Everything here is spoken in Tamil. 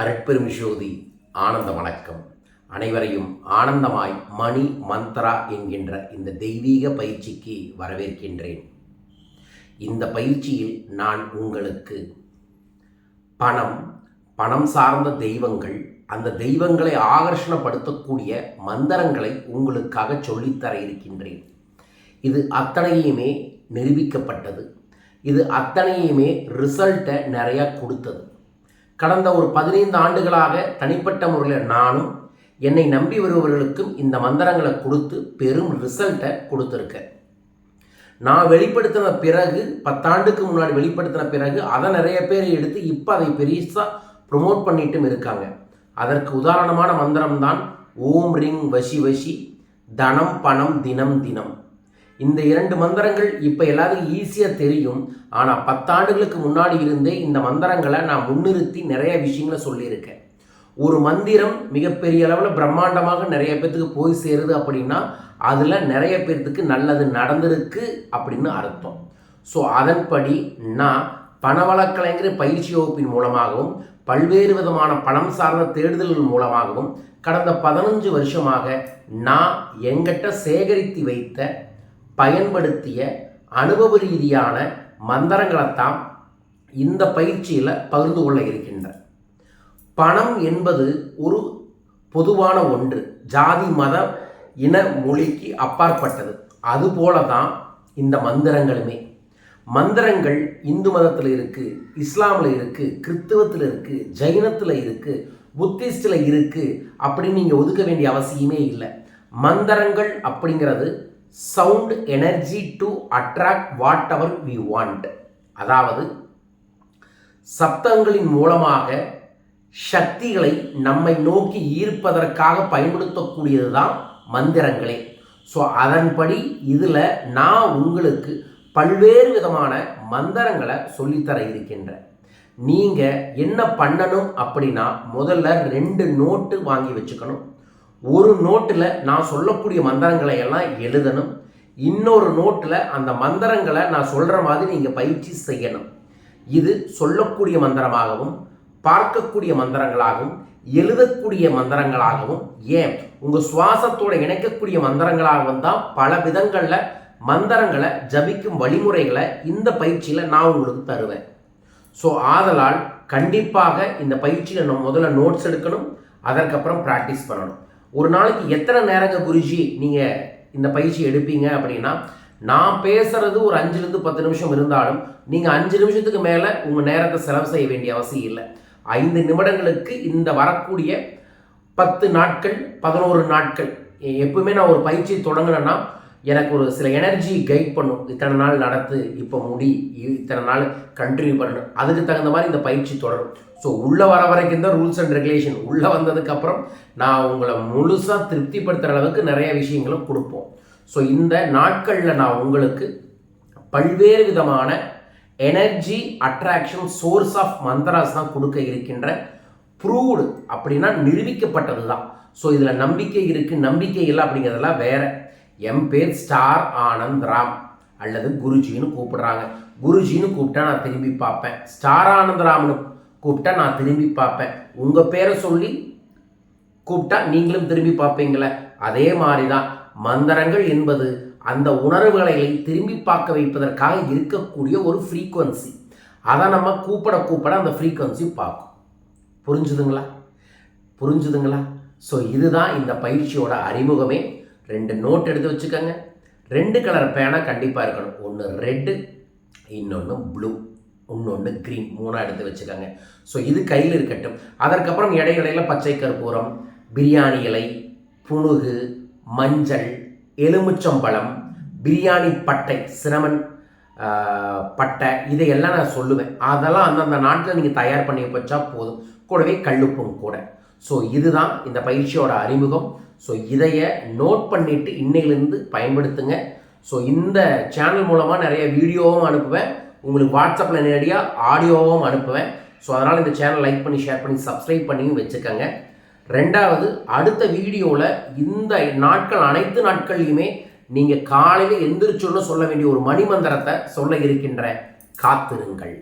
அருட்பெரும் ஜோதி ஆனந்த வணக்கம். அனைவரையும் ஆனந்தமாய் மணி மந்த்ரா என்கின்ற இந்த தெய்வீக பயிற்சிக்கு வரவேற்கின்றேன். இந்த பயிற்சியில் நான் உங்களுக்கு பணம் சார்ந்த தெய்வங்கள், அந்த தெய்வங்களை ஆகர்ஷணப்படுத்தக்கூடிய மந்திரங்களை உங்களுக்காக சொல்லித்தர இருக்கின்றேன். இது அத்தனையுமே நிரூபிக்கப்பட்டது. இது அத்தனையுமே ரிசல்ட்டை நிறையா கொடுத்தது. கடந்த ஒரு 15 ஆண்டுகளாக தனிப்பட்ட முறையில் நானும் என்னை நம்பி வருபவர்களுக்கும் இந்த மந்திரங்களை கொடுத்து பெரும் ரிசல்ட்டை கொடுத்துருக்கேன். நான் வெளிப்படுத்தின பிறகு 10 ஆண்டுக்கு முன்னாடி வெளிப்படுத்தின பிறகு அதை நிறைய பேர் எடுத்து இப்போ அதை பெருசாக ப்ரொமோட் பண்ணிட்டும் இருக்காங்க. அதற்கு உதாரணமான மந்திரம் தான் ஓம் ரிங் வசி வசி தனம் பணம் தினம் தினம். இந்த 2 மந்திரங்கள் இப்போ எல்லாத்துக்கும் ஈஸியாக தெரியும். ஆனால் 10 ஆண்டுகளுக்கு முன்னாடி இருந்தே இந்த மந்திரங்களை நான் முன்னிறுத்தி நிறைய விஷயங்களை சொல்லியிருக்கேன். ஒரு மந்திரம் மிகப்பெரிய அளவில் பிரம்மாண்டமாக நிறைய பேர்த்துக்கு போய் சேருது அப்படின்னா அதில் நிறைய பேர்த்துக்கு நல்லது நடந்திருக்கு அப்படின்னு அர்த்தம். ஸோ அதன்படி நான் பணவளக்கலைஞர் பயிற்சி வகுப்பின் மூலமாகவும் பல்வேறு விதமான பணம் சார்ந்த தேடுதல்கள் மூலமாகவும் கடந்த 15 வருஷமாக நான் எங்கிட்ட சேகரித்து வைத்த பயன்படுத்திய அனுபவ ரீதியான மந்திரங்களைத்தான் இந்த பயிற்சியில் பகிர்ந்து கொள்ள இருக்கின்ற. பணம் என்பது ஒரு பொதுவான ஒன்று, ஜாதி மத இன மொழிக்கு அப்பாற்பட்டது. அதுபோல தான் இந்த மந்திரங்களுமே. மந்திரங்கள் இந்து மதத்தில் இருக்குது, இஸ்லாமில் இருக்குது, கிறிஸ்துவத்தில் இருக்குது, ஜைனத்தில் இருக்குது, புத்திஸ்டில் இருக்குது அப்படின்னு நீங்கள் ஒதுக்க வேண்டிய அவசியமே இல்லை. மந்திரங்கள் அப்படிங்கிறது sound energy to attract whatever we want. அதாவது சப்தங்களின் மூலமாக சக்திகளை நம்மை நோக்கி ஈர்ப்பதற்காக பயன்படுத்தக்கூடியது தான் மந்திரங்களே. ஸோ அதன்படி இதில் நான் உங்களுக்கு பல்வேறு விதமான மந்திரங்களை சொல்லித்தர இருக்கின்றேன். நீங்கள் என்ன பண்ணணும் அப்படின்னா முதல்ல 2 நோட்டு வாங்கி வச்சுக்கணும். ஒரு நோட்டில் நான் சொல்லக்கூடிய மந்திரங்களை எல்லாம் எழுதணும். இன்னொரு நோட்டில் அந்த மந்திரங்களை நான் சொல்கிற மாதிரி நீங்கள் பயிற்சி செய்யணும். இது சொல்லக்கூடிய மந்திரமாகவும் பார்க்கக்கூடிய மந்திரங்களாகவும் எழுதக்கூடிய மந்திரங்களாகவும் ஏன் உங்கள் சுவாசத்தோடு இணைக்கக்கூடிய மந்திரங்களாகவும் தான் பல விதங்களில் மந்திரங்களை ஜபிக்கும் வழிமுறைகளை இந்த பயிற்சியில் நான் உங்களுக்கு தருவேன். ஸோ ஆதலால் கண்டிப்பாக இந்த பயிற்சியில் நம்ம முதல்ல நோட்ஸ் எடுக்கணும், அதற்கப்புறம் ப்ராக்டிஸ் பண்ணணும். ஒரு நாளைக்கு எத்தனை நேரங்க குருஜி நீங்கள் இந்த பயிற்சி எடுப்பீங்க அப்படின்னா, நான் பேசுகிறது ஒரு 5-10 நிமிஷம் இருந்தாலும் நீங்கள் 5 நிமிஷத்துக்கு மேலே உங்கள் நேரத்தை செலவு செய்ய வேண்டிய அவசியம் இல்லை. 5 நிமிடங்களுக்கு இந்த வரக்கூடிய 10 நாட்கள் 11 நாட்கள் எப்பவுமே நான் ஒரு பயிற்சி தொடங்கினேன்னா எனக்கு ஒரு சில எனர்ஜி கைட் பண்ணும். இத்தனை நாள் நடத்து, இப்போ முடி, இத்தனை நாள் கண்டினியூ பண்ணணும். அதுக்கு தகுந்த மாதிரி இந்த பயிற்சி தொடரும். ஸோ உள்ளே வர வரைக்கும் தான் ரூல்ஸ் அண்ட் ரெகுலேஷன். உள்ளே வந்ததுக்கப்புறம் நான் உங்களை முழுசாக திருப்திப்படுத்துகிற அளவுக்கு நிறைய விஷயங்களும் கொடுப்போம். ஸோ இந்த நாட்களில் நான் உங்களுக்கு பல்வேறு விதமான எனர்ஜி அட்ராக்ஷன் சோர்ஸ் ஆஃப் மந்திராஸ் தான் கொடுக்க இருக்கின்ற. ப்ரூவ்டு அப்படின்னா நிரூபிக்கப்பட்டது தான். ஸோ இதில் நம்பிக்கை இருக்குது, நம்பிக்கை இல்லை அப்படிங்கிறதெல்லாம் வேறு. என் பேர் ஸ்டார் ஆனந்த் ராம் அல்லது குருஜின்னு கூப்பிடுறாங்க. குருஜின்னு கூப்பிட்டா நான் திரும்பி பார்ப்பேன், ஸ்டார் ஆனந்த் ராம்னு கூப்பிட்டா நான் திரும்பி பார்ப்பேன். உங்கள் பேரை சொல்லி கூப்பிட்டா நீங்களும் திரும்பி பார்ப்பீங்களே, அதே மாதிரி தான் மந்திரங்கள் என்பது அந்த உணர்வுகளை திரும்பி பார்க்க வைப்பதற்காக இருக்கக்கூடிய ஒரு ஃப்ரீக்குவன்சி. அதை நம்ம கூப்பிட அந்த ஃப்ரீக்குவன்சி பார்க்கும். புரிஞ்சுதுங்களா? ஸோ இதுதான் இந்த பயிற்சியோட அறிமுகமே. 2 நோட் எடுத்து வச்சுக்கோங்க. 2 கலர் பேனா கண்டிப்பாக இருக்கணும். ஒன்று ரெட்டு, இன்னொன்று ப்ளூ, இன்னொன்று க்ரீன், 3 எடுத்து வச்சுக்கோங்க. ஸோ இது கையில் இருக்கட்டும். அதற்கப்புறம் இடையில பச்சை கற்பூரம், பிரியாணி இலை, புனுகு, மஞ்சள், எலுமிச்சம்பழம், பிரியாணி பட்டை, சினமன் பட்டை, இதையெல்லாம் நான் சொல்லுவேன். அதெல்லாம் அந்தந்த நாட்டில் நீங்கள் தயார் பண்ணி வச்சா போதும். கூடவே கல்லுப்பும் கூட. ஸோ இதுதான் இந்த பயிற்சியோட அறிமுகம். ஸோ இதைய நோட் பண்ணிவிட்டு இன்னையிலேருந்து பயன்படுத்துங்க. ஸோ இந்த சேனல் மூலமாக நிறைய வீடியோவும் அனுப்புவேன், உங்களுக்கு வாட்ஸ்அப்பில் நேரடியாக ஆடியோவும் அனுப்புவேன். ஸோ அதனால் இந்த சேனல் லைக் பண்ணி ஷேர் பண்ணி சப்ஸ்கிரைப் பண்ணியும் வச்சுக்கோங்க. 2வது, அடுத்த வீடியோவில் இந்த நாட்கள் அனைத்து நாட்கள்லையுமே நீங்கள் காலையில் எந்திரிச்சோன்னு சொல்ல வேண்டிய ஒரு மணிமந்திரத்தை சொல்ல இருக்கின்ற. காத்திருங்கள்.